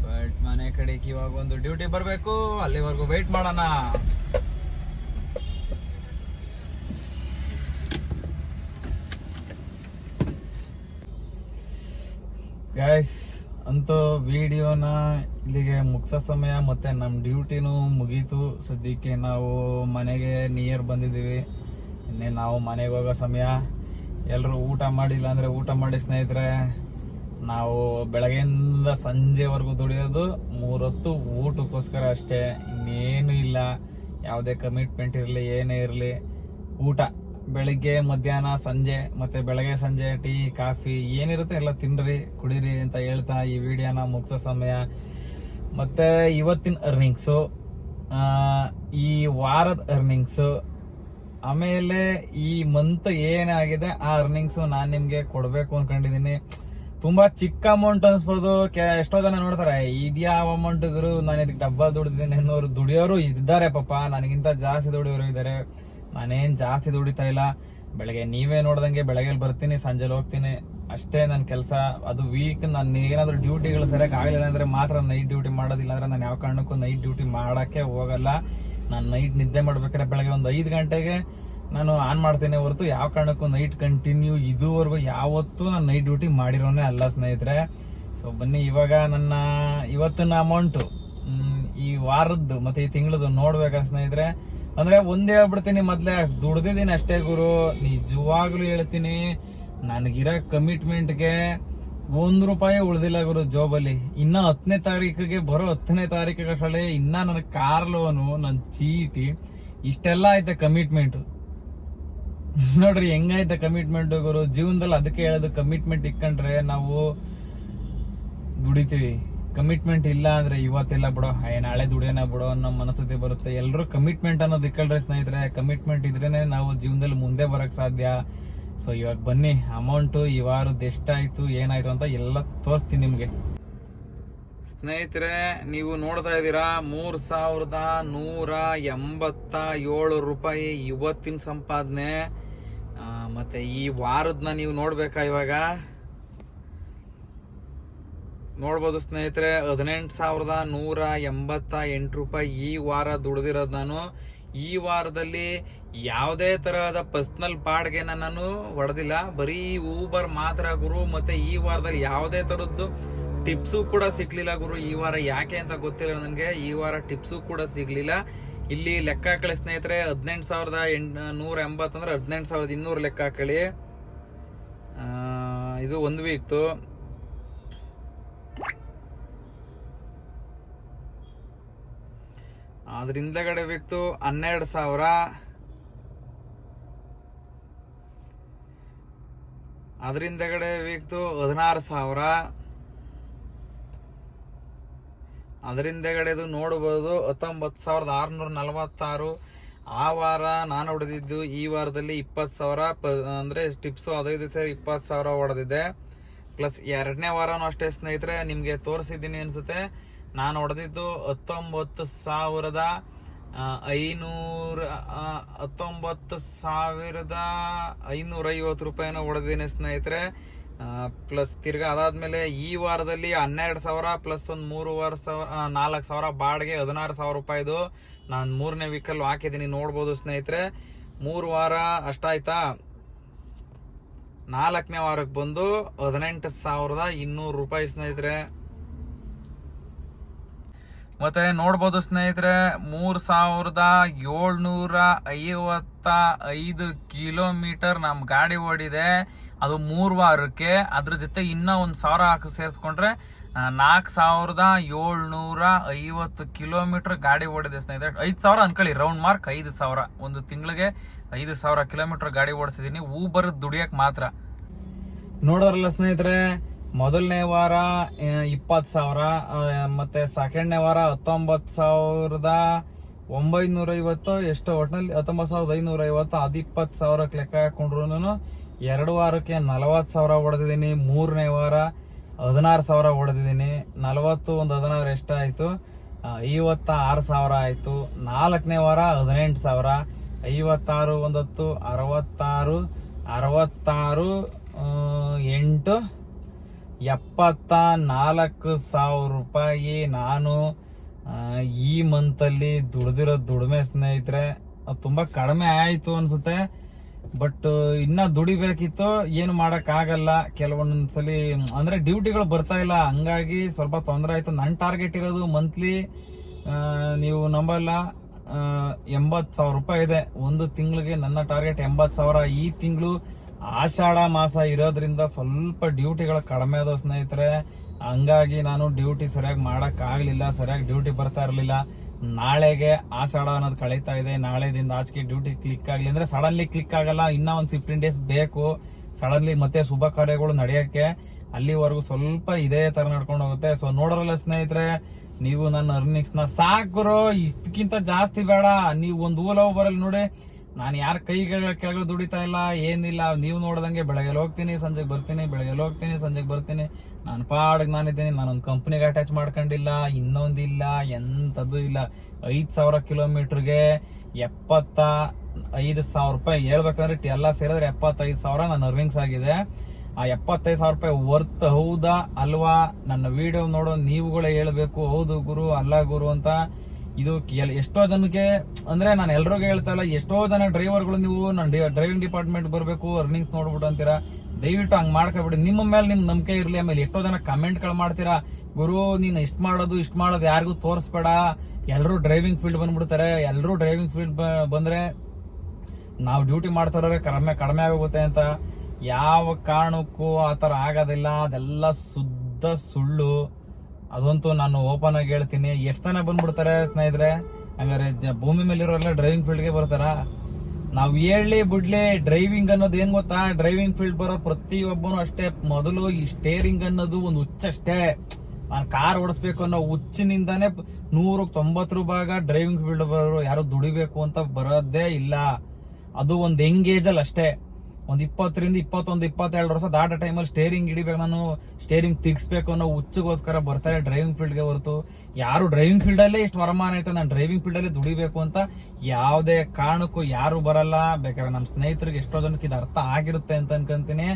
ಬಟ್ ಮನೆ ಕಡೆಗೆ ಇವಾಗ ಒಂದು ಡ್ಯೂಟಿ ಬರಬೇಕು, ಅಲ್ಲಿವರೆಗೂ ವೆಯ್ಟ್ ಮಾಡೋಣ. ಗೈಸ್, ಅಂತೂ ವಿಡಿಯೋನ ಇಲ್ಲಿಗೆ ಮುಗಿಸೋ ಸಮಯ, ಮತ್ತೆ ನಮ್ಮ ಡ್ಯೂಟಿನೂ ಮುಗೀತು. ಸದ್ಯಕ್ಕೆ ನಾವು ಮನೆಗೆ ನಿಯರ್ ಬಂದಿದ್ದೀವಿ. ಇನ್ನೇ ನಾವು ಮನೆಗೆ ಹೋಗೋ ಸಮಯ. ಎಲ್ಲರೂ ಊಟ ಮಾಡಿಲ್ಲ ಅಂದರೆ ಊಟ ಮಾಡಿ ಸ್ನೇಹಿತರೆ. ನಾವು ಬೆಳಗ್ಗೆಯಿಂದ ಸಂಜೆವರೆಗೂ ದುಡಿಯೋದು 3 ಹೊತ್ತು ಊಟಕ್ಕೋಸ್ಕರ ಅಷ್ಟೇ, ಇನ್ನೇನು ಇಲ್ಲ. ಯಾವುದೇ ಕಮಿಟ್ಮೆಂಟ್ ಇರಲಿ ಏನೇ ಇರಲಿ, ಊಟ ಬೆಳಿಗ್ಗೆ ಮಧ್ಯಾಹ್ನ ಸಂಜೆ, ಮತ್ತೆ ಬೆಳಗ್ಗೆ ಸಂಜೆ ಟೀ ಕಾಫಿ ಏನಿರುತ್ತೆ ಎಲ್ಲ ತಿನ್ರಿ ಕುಡೀರಿ ಅಂತ ಹೇಳ್ತಾ ಈ ವಿಡಿಯೋನ ಮುಗಿಸೋ ಸಮಯ. ಮತ್ತೆ ಇವತ್ತಿನ ಅರ್ನಿಂಗ್ಸು, ಈ ವಾರದ ಅರ್ನಿಂಗ್ಸು, ಆಮೇಲೆ ಈ ಮಂತ್ ಏನಾಗಿದೆ ಆ ಅರ್ನಿಂಗ್ಸು ನಾನು ನಿಮಗೆ ಕೊಡಬೇಕು ಅನ್ಕೊಂಡಿದ್ದೀನಿ. ತುಂಬಾ ಚಿಕ್ಕ ಅಮೌಂಟ್ ಅನ್ಸ್ಬೋದು. ಎಷ್ಟೋ ಜನ ನೋಡ್ತಾರೆ, ಇದ್ಯಾವ ಅಮೌಂಟ್ ಗುರು, ನಾನು ಇದಕ್ಕೆ ಡಬ್ಬಲ್ ದುಡಿದಿದ್ದೀನಿ ಅನ್ನೋರು ದುಡಿಯೋರು ಇದ್ದಾರೆ ಪಾಪ. ನನಗಿಂತ ಜಾಸ್ತಿ ದುಡಿಯೋರು ಇದ್ದಾರೆ. ನಾನೇನು ಜಾಸ್ತಿ ದುಡಿತಾ ಇಲ್ಲ. ಬೆಳಗ್ಗೆ ನೀವೇ ನೋಡ್ದಂಗೆ ಬೆಳಗ್ಗೆ ಬರ್ತೀನಿ, ಸಂಜೆ ಹೋಗ್ತೀನಿ ಅಷ್ಟೇ ನನ್ನ ಕೆಲಸ. ಅದು ವೀಕ್ ನಾನು ಏನಾದರೂ ಡ್ಯೂಟಿಗಳು ಸರಿಯಾಗಿ ಆಗಲಿಲ್ಲ ಅಂದರೆ ಮಾತ್ರ ನೈಟ್ ಡ್ಯೂಟಿ ಮಾಡೋದಿಲ್ಲ. ಅಂದರೆ ನಾನು ಯಾವ ಕಾರಣಕ್ಕೂ ನೈಟ್ ಡ್ಯೂಟಿ ಮಾಡೋಕ್ಕೆ ಹೋಗಲ್ಲ. ನಾನು ನೈಟ್ ನಿದ್ದೆ ಮಾಡ್ಬೇಕಾದ್ರೆ ಬೆಳಗ್ಗೆ ಒಂದು 5 ಗಂಟೆಗೆ ನಾನು ಆನ್ ಮಾಡ್ತೇನೆ ಹೊರತು ಯಾವ ಕಾರಣಕ್ಕೂ ನೈಟ್ ಕಂಟಿನ್ಯೂ ಇದುವರೆಗೂ ಯಾವತ್ತೂ ನಾನು ನೈಟ್ ಡ್ಯೂಟಿ ಮಾಡಿರೋನೇ ಅಲ್ಲ ಸ್ನೇಹಿತರೆ. ಸೊ ಬನ್ನಿ, ಇವಾಗ ನನ್ನ ಇವತ್ತಿನ ಅಮೌಂಟು ಈ ವಾರದ್ದು ಮತ್ತು ಈ ತಿಂಗಳದ್ದು ನೋಡ್ಬೇಕಾ ಸ್ನೇಹಿತರೆ. ಅಂದರೆ ಒಂದೇ ಹೇಳ್ಬಿಡ್ತೀನಿ, ಮೊದಲೇ ದುಡ್ದಿದ್ದೀನಿ ಅಷ್ಟೇ ಗುರು. ನಿಜವಾಗ್ಲೂ ಹೇಳ್ತೀನಿ, ನನಗಿರೋ ಕಮಿಟ್ಮೆಂಟ್ಗೆ 1 ರೂಪಾಯಿ ಉಳ್ದಿಲ್ಲ ಗುರು ಜೋಬಲ್ಲಿ. ಇನ್ನ 10ನೇ ತಾರೀಕಿಗೆ ಬರೋ 10ನೇ ತಾರೀಕಿಗೆ ಅಷ್ಟೇ ಇನ್ನ ನನ್ನ ಕಾರ್ ಲೋನು, ನನ್ನ ಚೀಟಿ, ಇಷ್ಟೆಲ್ಲ ಐತೆ ಕಮಿಟ್ಮೆಂಟು. ನೋಡ್ರಿ ಹೆಂಗೈತೆ ಕಮಿಟ್ಮೆಂಟ್ ಗುರು ಜೀವನದಲ್ಲಿ. ಅದಕ್ಕೆ ಹೇಳೋದು, ಕಮಿಟ್ಮೆಂಟ್ ಇಟ್ಕೊಂಡ್ರೆ ನಾವು ದುಡಿತೀವಿ. ಕಮಿಟ್ಮೆಂಟ್ ಇಲ್ಲ ಅಂದ್ರೆ ಇವತ್ತಿಲ್ಲ ಬಿಡೋ, ನಾಳೆ ದುಡಿಯೋಣ ಬಿಡೋ ಅನ್ನೋ ಮನಸ್ಥಿತಿ ಬರುತ್ತೆ. ಎಲ್ಲರೂ ಕಮಿಟ್ಮೆಂಟ್ ಅನ್ನೋದು ಇಟ್ಕೊಳ್ರಿ ಸ್ನೇಹಿತರೆ. ಕಮಿಟ್ಮೆಂಟ್ ಇದ್ರೇನೆ ನಾವು ಜೀವನದಲ್ಲಿ ಮುಂದೆ ಬರಕ್ ಸಾಧ್ಯ. ಸೊ ಇವಾಗ ಬನ್ನಿ, ಅಮೌಂಟು ಈ ವಾರದ್ದು ಎಷ್ಟಾಯ್ತು ಏನಾಯ್ತು ಅಂತ ಎಲ್ಲ ತೋರಿಸ್ತೀನಿ ನಿಮ್ಗೆ. ಸ್ನೇಹಿತರೆ, ನೀವು ನೋಡ್ತಾ ಇದ್ದೀರಾ 3187 ರೂಪಾಯಿ ಇವತ್ತಿನ ಸಂಪಾದನೆ. ಮತ್ತೆ ಈ ವಾರದನ್ನ ನೀವು ನೋಡ್ಬೇಕಾ? ಇವಾಗ ನೋಡ್ಬೋದು ಸ್ನೇಹಿತರೆ, 18,188 ರೂಪಾಯಿ ಈ ವಾರ ದುಡ್ದಿರೋದು ನಾನು. ಈ ವಾರದಲ್ಲಿ ಯಾವುದೇ ತರಹದ ಪರ್ಸನಲ್ ಬಾಡಿಗೆನ ನಾನು ಹೊಡೆದಿಲ್ಲ, ಬರೀ ಊಬರ್ ಮಾತ್ರ ಗುರು. ಮತ್ತೆ ಈ ವಾರದಲ್ಲಿ ಯಾವುದೇ ತರದ್ದು ಟಿಪ್ಸು ಕೂಡ ಸಿಗ್ಲಿಲ್ಲ ಗುರು ಈ ವಾರ. ಯಾಕೆ ಅಂತ ಗೊತ್ತಿಲ್ಲ ನನಗೆ, ಈ ವಾರ ಟಿಪ್ಸು ಕೂಡ ಸಿಗ್ಲಿಲ್ಲ. ಇಲ್ಲಿ ಲೆಕ್ಕ ಹಾಕಳಿ ಸ್ನೇಹಿತರೆ, 18,180 ಅಂದ್ರೆ 18,200 ಲೆಕ್ಕ ಹಾಕಳಿ. ಇದು ಒಂದು ವೀಕ್ತು. ಅದ್ರ ಹಿಂದಗಡೆ ವೀಕ್ತು 12,000. ಅದರಿಂದಗಡೆ ವೀಕ್ತು 16,000. ಅದರಿಂದಗಡೆದು ನೋಡಬಹುದು 19,646. ಆ ವಾರ ನಾನು ಹೊಡೆದಿದ್ದು. ಈ ವಾರದಲ್ಲಿ 20,000 ಅಂದ್ರೆ ಟಿಪ್ಸು ಅದು ಸೇರಿ 20,000 ಹೊಡೆದಿದ್ದೆ. ಪ್ಲಸ್ ಎರಡನೇ ವಾರನೂ ಅಷ್ಟೇ ಸ್ನೇಹಿತರೆ, ನಿಮ್ಗೆ ತೋರಿಸಿದ್ದೀನಿ ಅನ್ಸುತ್ತೆ. ನಾನು ಹೊಡೆದಿದ್ದು 19,550 ರೂಪಾಯಿನ ಹೊಡೆದಿದ್ದೀನಿ ಸ್ನೇಹಿತರೆ. ಪ್ಲಸ್ ತಿರ್ಗಾ ಅದಾದ್ಮೇಲೆ ಈ ವಾರದಲ್ಲಿ 12,000 ಪ್ಲಸ್ ಒಂದು 4,000 ಬಾಡಿಗೆ 16,000 ರೂಪಾಯಿದು ನಾನು 3ನೇ ವೀಕಲ್ಲಿ ಹಾಕಿದ್ದೀನಿ. ನೋಡ್ಬೋದು ಸ್ನೇಹಿತರೆ, 3 ವಾರ ಅಷ್ಟಾಯ್ತಾ. 4ನೇ ವಾರಕ್ಕೆ ಬಂದು 18,200 ರೂಪಾಯಿ ಸ್ನೇಹಿತರೆ. ಮತ್ತೆ ನೋಡ್ಬೋದು ಸ್ನೇಹಿತರೆ, 3,755 ಕಿಲೋಮೀಟರ್ ನಮ್ ಗಾಡಿ ಓಡಿದೆ. ಅದು 3 ವಾರಕ್ಕೆ. ಅದ್ರ ಜೊತೆ ಇನ್ನ 1,000 ಸೇರಿಸ್ಕೊಂಡ್ರೆ 4,750 ಕಿಲೋಮೀಟರ್ ಗಾಡಿ ಓಡಿದೆ ಸ್ನೇಹಿತರೆ. 5,000 ಅನ್ಕೊಳ್ಳಿ, ರೌಂಡ್ ಮಾರ್ಕ್ 5,000. ಒಂದು ತಿಂಗಳಿಗೆ 5,000 ಕಿಲೋಮೀಟರ್ ಗಾಡಿ ಓಡಿಸಿದೀನಿ ಊಬರ್ ದುಡಿಯಕ್ ಮಾತ್ರ. ನೋಡೋರಲ್ಲ ಸ್ನೇಹಿತರೆ, ಮೊದಲನೇ ವಾರ 20,000, ಮತ್ತೆ ಸೆಕೆಂಡ್ನೇ ವಾರ 19,950 ಎಷ್ಟೋ ಒಟ್ಟಿನಲ್ಲಿ 19,550. ಅದು 20,000 ಲೆಕ್ಕ ಹಾಕೊಂಡ್ರು 2 ವಾರಕ್ಕೆ 40,000 ಹೊಡೆದಿದ್ದೀನಿ. 3ನೇ ವಾರ 16,000 ಹೊಡೆದಿದ್ದೀನಿ. 40 ಒಂದು 16 ಎಷ್ಟಾಯ್ತು? 56,000 ಆಯ್ತು. 4ನೇ ವಾರ 18,000. 56 ಒಂದು 10 66 66 8 74,000 ರೂಪಾಯಿ ನಾನು ಈ ಮಂತಲ್ಲಿ ದುಡ್ದಿರೋ ದುಡಿಮೆ ಸ್ನೇಹಿತರೆ. ಅದು ತುಂಬಾ ಕಡಿಮೆ ಆಯ್ತು ಅನ್ಸುತ್ತೆ, ಬಟ್ ಇನ್ನ ದುಡಿಬೇಕಿತ್ತು. ಏನು ಮಾಡಕ್ ಆಗಲ್ಲ, ಕೆಲವೊಂದ್ಸಲಿ ಅಂದ್ರೆ ಡ್ಯೂಟಿಗಳು ಬರ್ತಾ ಇಲ್ಲ, ಹಂಗಾಗಿ ಸ್ವಲ್ಪ ತೊಂದರೆ ಆಯ್ತು. ನನ್ನ ಟಾರ್ಗೆಟ್ ಇರೋದು ಮಂತ್ಲಿ ನೀವು ನಂಬಲ್ಲ 80,000 ರೂಪಾಯಿ ಇದೆ ಒಂದು ತಿಂಗಳಿಗೆ. ನನ್ನ ಟಾರ್ಗೆಟ್ 80,000. ಈ ತಿಂಗಳು ಆಷಾಢ ಮಾಸ ಇರೋದ್ರಿಂದ ಸ್ವಲ್ಪ ಡ್ಯೂಟಿಗಳು ಕಡಿಮೆ ಆದವು ಸ್ನೇಹಿತರೆ. ಹಂಗಾಗಿ ನಾನು ಡ್ಯೂಟಿ ಸರಿಯಾಗಿ ಮಾಡಕ್ ಆಗ್ಲಿಲ್ಲ, ಸರಿಯಾಗಿ ಡ್ಯೂಟಿ ಬರ್ತಾ ಇರಲಿಲ್ಲ. ನಾಳೆಗೆ ಆಷಾಢ ಅನ್ನೋದು ಕಳೀತಾ ಇದೆ. ನಾಳೆದಿಂದ ಆಚೆಗೆ ಡ್ಯೂಟಿ ಕ್ಲಿಕ್ ಆಗ್ಲಿ ಅಂದ್ರೆ ಸಡನ್ಲಿ ಕ್ಲಿಕ್ ಆಗಲ್ಲ. ಇನ್ನ ಒಂದು 15 ಡೇಸ್ ಬೇಕು ಸಡನ್ಲಿ ಮತ್ತೆ ಶುಭ ಕಾರ್ಯಗಳು ನಡೆಯಕ್ಕೆ. ಅಲ್ಲಿವರೆಗೂ ಸ್ವಲ್ಪ ಇದೇ ತರ ನಡ್ಕೊಂಡು ಹೋಗುತ್ತೆ. ಸೊ ನೋಡೋರಲ್ಲ ಸ್ನೇಹಿತರೆ, ನೀವು ನನ್ನ ಅರ್ನಿಂಗ್ಸ್ ನ ಸಾಕುರೋ, ಇಷ್ಟಕ್ಕಿಂತ ಜಾಸ್ತಿ ಬೇಡ. ನೀವು ಒಂದು ಊಲವ್ ಬರಲ್ ನೋಡಿ, ನಾನು ಯಾರ ಕೆಳಗೆ ದುಡಿತಾ ಇಲ್ಲ, ಏನಿಲ್ಲ. ನೀವು ನೋಡ್ದಂಗೆ ಬೆಳಗ್ಗೆ ಹೋಗ್ತೀನಿ, ಸಂಜೆಗೆ ಬರ್ತೀನಿ, ಬೆಳಗ್ಗೆ ಹೋಗ್ತೀನಿ, ಸಂಜೆಗೆ ಬರ್ತೀನಿ. ನಾನು ಪಾಡಿಗೆ ನಾನಿದ್ದೀನಿ. ನಾನೊಂದು ಕಂಪ್ನಿಗೆ ಅಟ್ಯಾಚ್ ಮಾಡ್ಕೊಂಡಿಲ್ಲ, ಇನ್ನೊಂದಿಲ್ಲ, ಎಂಥದ್ದು ಇಲ್ಲ. 5,000 ಕಿಲೋಮೀಟರ್ಗೆ 75,000 ರೂಪಾಯಿ ಹೇಳ್ಬೇಕಂದ್ರೆ ಎಲ್ಲ ಸೇರಿದ್ರೆ 75,000 ನನ್ನ ಅರ್ನಿಂಗ್ಸ್ ಆಗಿದೆ. ಆ 75,000 ರೂಪಾಯಿ ವರ್ತ್ ಹೌದಾ ಅಲ್ವಾ? ನನ್ನ ವಿಡಿಯೋ ನೋಡೋ ನೀವುಗಳೇ ಹೇಳ್ಬೇಕು, ಹೌದು ಗುರು ಅಲ್ಲ ಗುರು ಅಂತ. ಇದು ಎಷ್ಟೋ ಜನಕ್ಕೆ ಅಂದ್ರೆ ನಾನು ಎಲ್ರಿಗೂ ಹೇಳ್ತಾ ಇಲ್ಲ, ಎಷ್ಟೋ ಜನ ಡ್ರೈವರ್ಗಳು ನೀವು ನಾನು ಡ್ರೈವಿಂಗ್ ಡಿಪಾರ್ಟ್ಮೆಂಟ್ ಬರಬೇಕು ಅರ್ನಿಂಗ್ಸ್ ನೋಡ್ಬಿಟ್ಟು ಅಂತೀರಾ. ದಯವಿಟ್ಟು ಹಂಗ್ ಮಾಡ್ಕೊಬಿಡಿ. ನಿಮ್ಮ ಮೇಲೆ ನಿಮ್ ನಂಬಿಕೆ ಇರ್ಲಿ. ಆಮೇಲೆ ಎಷ್ಟೋ ಜನ ಕಮೆಂಟ್ಗಳು ಮಾಡ್ತೀರಾ, ಗುರು ನೀನ್ ಇಷ್ಟ ಮಾಡೋದು ಯಾರಿಗೂ ತೋರಿಸ್ಬೇಡ, ಎಲ್ಲರೂ ಡ್ರೈವಿಂಗ್ ಫೀಲ್ಡ್ ಬಂದ್ಬಿಡ್ತಾರೆ. ಎಲ್ಲರೂ ಡ್ರೈವಿಂಗ್ ಫೀಲ್ಡ್ ಬಂದ್ರೆ ನಾವು ಡ್ಯೂಟಿ ಮಾಡ್ತಾರ ಕಡಿಮೆ ಆಗೋಗುತ್ತೆ ಅಂತ. ಯಾವ ಕಾರಣಕ್ಕೂ ಆತರ ಆಗೋದಿಲ್ಲ. ಅದೆಲ್ಲ ಶುದ್ಧ ಸುಳ್ಳು. ಅದಂತೂ ನಾನು ಓಪನ್ ಆಗಿ ಹೇಳ್ತೀನಿ. ಎಷ್ಟು ಜನ ಬಂದ್ಬಿಡ್ತಾರೆ ಸ್ನೇಹಿತರೆ, ಹಂಗಾರೆ ಭೂಮಿ ಮೇಲಿರೋರೆಲ್ಲ ಡ್ರೈವಿಂಗ್ ಫೀಲ್ಡ್ಗೆ ಬರ್ತಾರ? ನಾವು ಹೇಳಿ ಬಿಡ್ಲಿ, ಡ್ರೈವಿಂಗ್ ಅನ್ನೋದು ಏನ್ ಗೊತ್ತಾ? ಡ್ರೈವಿಂಗ್ ಫೀಲ್ಡ್ ಬರೋ ಪ್ರತಿಯೊಬ್ಬನು ಅಷ್ಟೇ, ಮೊದಲು ಈ ಸ್ಟೇರಿಂಗ್ ಅನ್ನೋದು ಒಂದು ಹುಚ್ಚಷ್ಟೇ. ನಾನು ಕಾರ್ ಓಡಿಸ್ಬೇಕು ಅನ್ನೋ ಹುಚ್ಚಿನಿಂದಾನೇ 190 ಭಾಗ ಡ್ರೈವಿಂಗ್ ಫೀಲ್ಡ್ ಬರೋರು ಯಾರು ದುಡಿಬೇಕು ಅಂತ ಬರೋದೇ ಇಲ್ಲ. ಅದು ಒಂದು ಎಂಗೇಜ್ ಅಲ್ಲಿ ಅಷ್ಟೇ. ಒಂದು 20ರಿಂದ 21-22 ವರ್ಷ ದಾಟ ಟೈಮಲ್ಲಿ ಸ್ಟೇರಿಂಗ್ ಹಿಡಿಬೇಕು, ನಾನು ಸ್ಟೇರಿಂಗ್ ತಿರ್ಗಿಸ್ಬೇಕು ಅನ್ನೋ ಹುಚ್ಚಗೋಸ್ಕರ ಬರ್ತಾರೆ ಡ್ರೈವಿಂಗ್ ಫೀಲ್ಡ್ಗೆ ಹೊರತು ಯಾರು ಡ್ರೈವಿಂಗ್ ಫೀಲ್ಡಲ್ಲೇ ಇಷ್ಟು ವರಮಾನ ಐತೆ ನಾನು ಡ್ರೈವಿಂಗ್ ಫೀಲ್ಡಲ್ಲೇ ದುಡಿಬೇಕು ಅಂತ ಯಾವುದೇ ಕಾರಣಕ್ಕೂ ಯಾರು ಬರಲ್ಲ. ಬೇಕಾದ್ರೆ ನಮ್ಮ ಸ್ನೇಹಿತರಿಗೆ ಎಷ್ಟೋ ಜನಕ್ಕೆ ಇದು ಅರ್ಥ ಆಗಿರುತ್ತೆ ಅಂತ ಅನ್ಕೊಂತೀನಿ.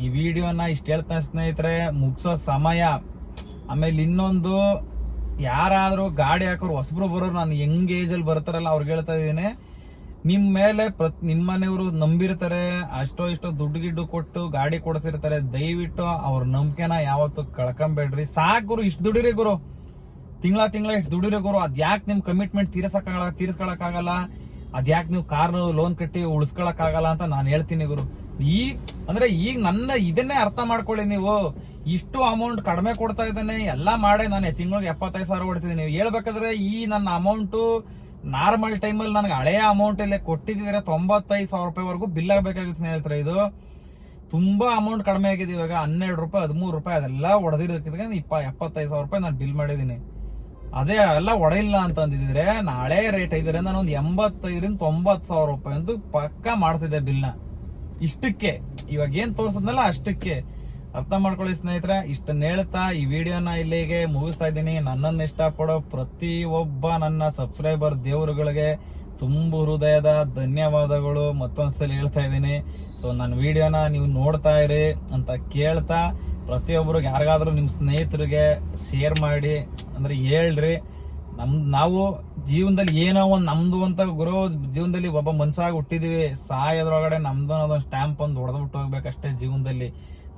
ಈ ವಿಡಿಯೋನ ಇಷ್ಟು ಹೇಳ್ತಾನೆ ಸ್ನೇಹಿತರೆ, ಮುಗಿಸೋ ಸಮಯ. ಆಮೇಲೆ ಇನ್ನೊಂದು, ಯಾರಾದರೂ ಗಾಡಿ ಹಾಕೋರು ಹೊಸಬ್ರು ಬರೋರು, ನಾನು ಯಂಗ್ ಏಜಲ್ಲಿ ಬರ್ತಾರಲ್ಲ ಅವ್ರಿಗೆ ಹೇಳ್ತಾ ಇದ್ದೀನಿ, ನಿಮ್ಮ ಮೇಲೆ ನಿಮ್ಮ ಮನೆಯವರು ನಂಬಿರ್ತಾರೆ, ಅಷ್ಟೋ ಇಷ್ಟೋ ದುಡ್ಡು ಗಿಡ್ಡು ಕೊಟ್ಟು ಗಾಡಿ ಕೊಡಿಸಿರ್ತಾರೆ. ದಯವಿಟ್ಟು ಅವ್ರ ನಂಬಿಕೆನ ಯಾವತ್ತು ಕಳ್ಕೊಂಬೇಡ್ರಿ. ಸಾಕು ಗುರು, ಇಷ್ಟು ದುಡಿರಿ ಗುರು, ತಿಂಗಳ ಇಷ್ಟು ದುಡಿರಿ ಗುರು. ಅದ್ಯಾಕೆ ನಿಮ್ ಕಮಿಟ್ಮೆಂಟ್ ತೀರಿಸ್ಕೊಳಕ್ಕಾಗಲ್ಲ, ಅದ್ಯಾಕೆ ನೀವು ಕಾರ್ ಲೋನ್ ಕಟ್ಟಿ ಉಳಿಸ್ಕೊಳಕ್ಕಾಗಲ್ಲ ಅಂತ ನಾನು ಹೇಳ್ತೀನಿ ಗುರು. ಈಗ ನನ್ನ ಇದನ್ನೇ ಅರ್ಥ ಮಾಡ್ಕೊಳ್ಳಿ ನೀವು. ಇಷ್ಟು ಅಮೌಂಟ್ ಕಡಿಮೆ ಕೊಡ್ತಾ ಇದ್ದಾನೆ, ಎಲ್ಲ ಮಾಡೇ ನಾನು ತಿಂಗಳಿಗೆ 75,000 ಹೊಡ್ತಿದ್ದೀನಿ. ಹೇಳ್ಬೇಕಾದ್ರೆ ಈ ನನ್ನ ಅಮೌಂಟು ನಾರ್ಮಲ್ ಟೈಮಲ್ಲಿ ನನಗೆ ಹಳೆಯ ಅಮೌಂಟ್ ಎಲ್ಲ ಕೊಟ್ಟಿದ್ರೆ 95,000 ರೂಪಾಯಿವರೆಗೂ ಬಿಲ್ ಆಗಬೇಕಾಗಿತ್ತು ಸ್ನೇಹಿತರೆ. ಇದು ತುಂಬಾ ಅಮೌಂಟ್ ಕಡಿಮೆ ಆಗಿದೆ. ಇವಾಗ 12 ರೂಪಾಯಿ 13 ರೂಪಾಯಿ ಅದೆಲ್ಲ ಹೊಡೆದಿರೋದಕ್ಕೆ 75,000 ರೂಪಾಯಿ ನಾನು ಬಿಲ್ ಮಾಡಿದ್ದೀನಿ. ಅದೇ ಎಲ್ಲ ಹೊಡೆಯಿಲ್ಲ ಅಂತ ಅಂದಿದ್ರೆ ನಾಳೆ ರೇಟ್ ಇದ್ರೆ ನಾನು ಒಂದು 85,000ರಿಂದ 90,000 ರೂಪಾಯಿ ಅಂತೂ ಪಕ್ಕ ಮಾಡ್ತಿದ್ದೆ ಬಿಲ್ನ. ಇಷ್ಟಕ್ಕೆ ಇವಾಗ ಏನ್ ತೋರ್ಸದ್ನಲ್ಲ ಅಷ್ಟಕ್ಕೆ ಅರ್ಥ ಮಾಡ್ಕೊಳ್ಳಿ ಸ್ನೇಹಿತರೆ. ಇಷ್ಟನ್ನ ಹೇಳ್ತಾ ಈ ವಿಡಿಯೋನ ಇಲ್ಲಿಗೆ ಮುಗಿಸ್ತಾ ಇದ್ದೀನಿ. ನನ್ನನ್ನು ಇಷ್ಟಪಡೋ ಪ್ರತಿ ಒಬ್ಬ ನನ್ನ ಸಬ್ಸ್ಕ್ರೈಬರ್ ದೇವರುಗಳಿಗೆ ತುಂಬು ಹೃದಯದ ಧನ್ಯವಾದಗಳು ಮತ್ತೊಂದ್ಸಲ ಹೇಳ್ತಾ ಇದ್ದೀನಿ. ಸೊ ನನ್ನ ವಿಡಿಯೋನ ನೀವು ನೋಡ್ತಾ ಇರಿ ಅಂತ ಕೇಳ್ತಾ, ಪ್ರತಿಯೊಬ್ಬರಿಗೆ ಯಾರಿಗಾದ್ರೂ ನಿಮ್ಮ ಸ್ನೇಹಿತರಿಗೆ ಶೇರ್ ಮಾಡಿ, ಅಂದ್ರೆ ಹೇಳ್ರಿ. ನಾವು ಜೀವನದಲ್ಲಿ ಏನೋ ಒಂದು ನಮ್ದು ಅಂತ ಗುರು, ಜೀವನದಲ್ಲಿ ಒಬ್ಬ ಮನ್ಸಾಗಿ ಹುಟ್ಟಿದೀವಿ, ಸಾಯೋದ್ರೊಳಗಡೆ ನಮ್ದು ಅನ್ನೋದೊಂದು ಸ್ಟ್ಯಾಂಪ್ ಒಂದು ಹೊಡೆದ್ಬಿಟ್ಟು ಹೋಗ್ಬೇಕಷ್ಟೇ ಜೀವನದಲ್ಲಿ.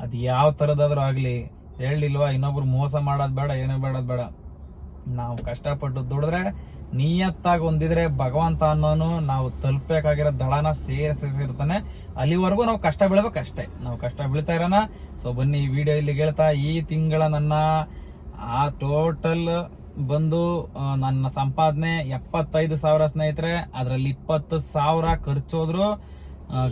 ಅದು ಯಾವ ಥರದಾದ್ರೂ ಆಗಲಿ, ಹೇಳಿಲ್ವಾ, ಇನ್ನೊಬ್ರು ಮೋಸ ಮಾಡೋದು ಬೇಡ, ಏನೋ ಬೇಡದ್ ಬೇಡ. ನಾವು ಕಷ್ಟಪಟ್ಟು ದುಡಿದ್ರೆ, ನಿಯತ್ತಾಗಿ ಹೊಂದಿದ್ರೆ ಭಗವಂತ ಅನ್ನೋನು ನಾವು ತಲುಪಬೇಕಾಗಿರೋ ದಳನ ಸೇರಿಸಿರ್ತಾನೆ. ಅಲ್ಲಿವರೆಗೂ ನಾವು ಕಷ್ಟ ಬೀಳ್ಬೇಕಷ್ಟೇ, ನಾವು ಕಷ್ಟ ಬೀಳ್ತಾ ಇರೋಣ. ಸೊ ಬನ್ನಿ ಈ ವಿಡಿಯೋ ಇಲ್ಲಿ ಹೇಳ್ತಾ, ಈ ತಿಂಗಳ ನನ್ನ ಟೋಟಲ್ ಬಂದು ನನ್ನ ಸಂಪಾದನೆ 75,000 ಸ್ನೇಹಿತರೆ. ಅದರಲ್ಲಿ 20,000 ಖರ್ಚೋದ್ರು,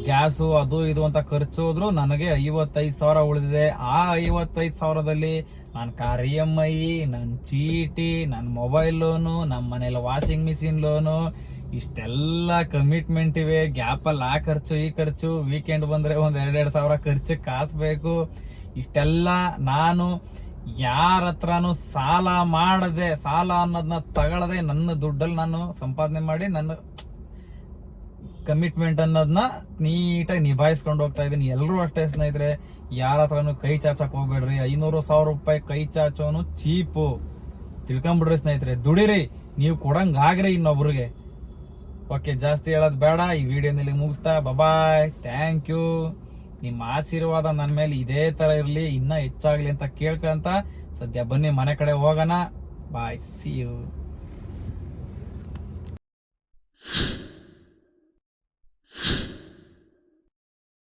ಗ್ಯಾಸು ಅದು ಇದು ಅಂತ ಖರ್ಚೋದ್ರು, ನನಗೆ 55,000 ಉಳಿದಿದೆ. ಆ 55,000ದಲ್ಲಿ ನಾನು ಕಾರ್ EMI, ನನ್ನ ಚೀಟಿ, ನನ್ನ ಮೊಬೈಲ್ ಲೋನು, ನಮ್ಮ ಮನೇಲಿ ವಾಷಿಂಗ್ ಮಿಷಿನ್ ಲೋನು, ಇಷ್ಟೆಲ್ಲ ಕಮಿಟ್ಮೆಂಟ್ ಇವೆ. ಗ್ಯಾಪಲ್ಲಿ ಆ ಖರ್ಚು ಈ ಖರ್ಚು, ವೀಕೆಂಡ್ ಬಂದ್ರೆ ಒಂದು 2,000 ಖರ್ಚಿಗೆ ಕಾಸು ಬೇಕು. ಇಷ್ಟೆಲ್ಲ ನಾನು ಯಾರ ಹತ್ರನೂ ಸಾಲ ಮಾಡದೆ, ಸಾಲ ಅನ್ನೋದನ್ನ ತಗೊಳ್ಳದೆ, ನನ್ನ ದುಡ್ಡಲ್ಲಿ ನಾನು ಸಂಪಾದನೆ ಮಾಡಿ ನನ್ನ ಕಮಿಟ್ಮೆಂಟ್ ಅನ್ನೋದನ್ನ ನೀಟಾಗಿ ನಿಭಾಯಿಸ್ಕೊಂಡು ಹೋಗ್ತಾ ಇದ್ದೀನಿ. ಎಲ್ಲರೂ ಅಷ್ಟೇ ಸ್ನೇಹಿತರೆ, ಯಾರ ಹತ್ರನು ಕೈ ಚಾಚಕ್ ಹೋಗ್ಬೇಡ್ರಿ. 500,000 ರೂಪಾಯಿ ಕೈ ಚಾಚೋನು ಚೀಪು, ತಿಳ್ಕೊಂಬಿಡ್ರಿ ಸ್ನೇಹಿತರೆ. ದುಡಿರಿ, ನೀವು ಕೊಡಂಗಾಗ್ರಿ ಇನ್ನೊಬ್ರಿಗೆ. ಓಕೆ, ಜಾಸ್ತಿ ಹೇಳೋದು ಬೇಡ. ಈ ವಿಡಿಯೋನಲ್ಲಿ ಮುಗಿಸ್ತಾ ಬಾಯ್, ಥ್ಯಾಂಕ್ ಯು. ನಿಮ್ಮ ಆಶೀರ್ವಾದ ನನ್ನ ಮೇಲೆ ಇದೇ ತರ ಇರಲಿ, ಇನ್ನೂ ಹೆಚ್ಚಾಗ್ಲಿ ಅಂತ ಕೇಳ್ಕೊಂತ ಸದ್ಯ ಬನ್ನಿ ಮನೆ ಕಡೆ ಹೋಗೋಣ. ಬಾಯ್, ಸಿ ಯು.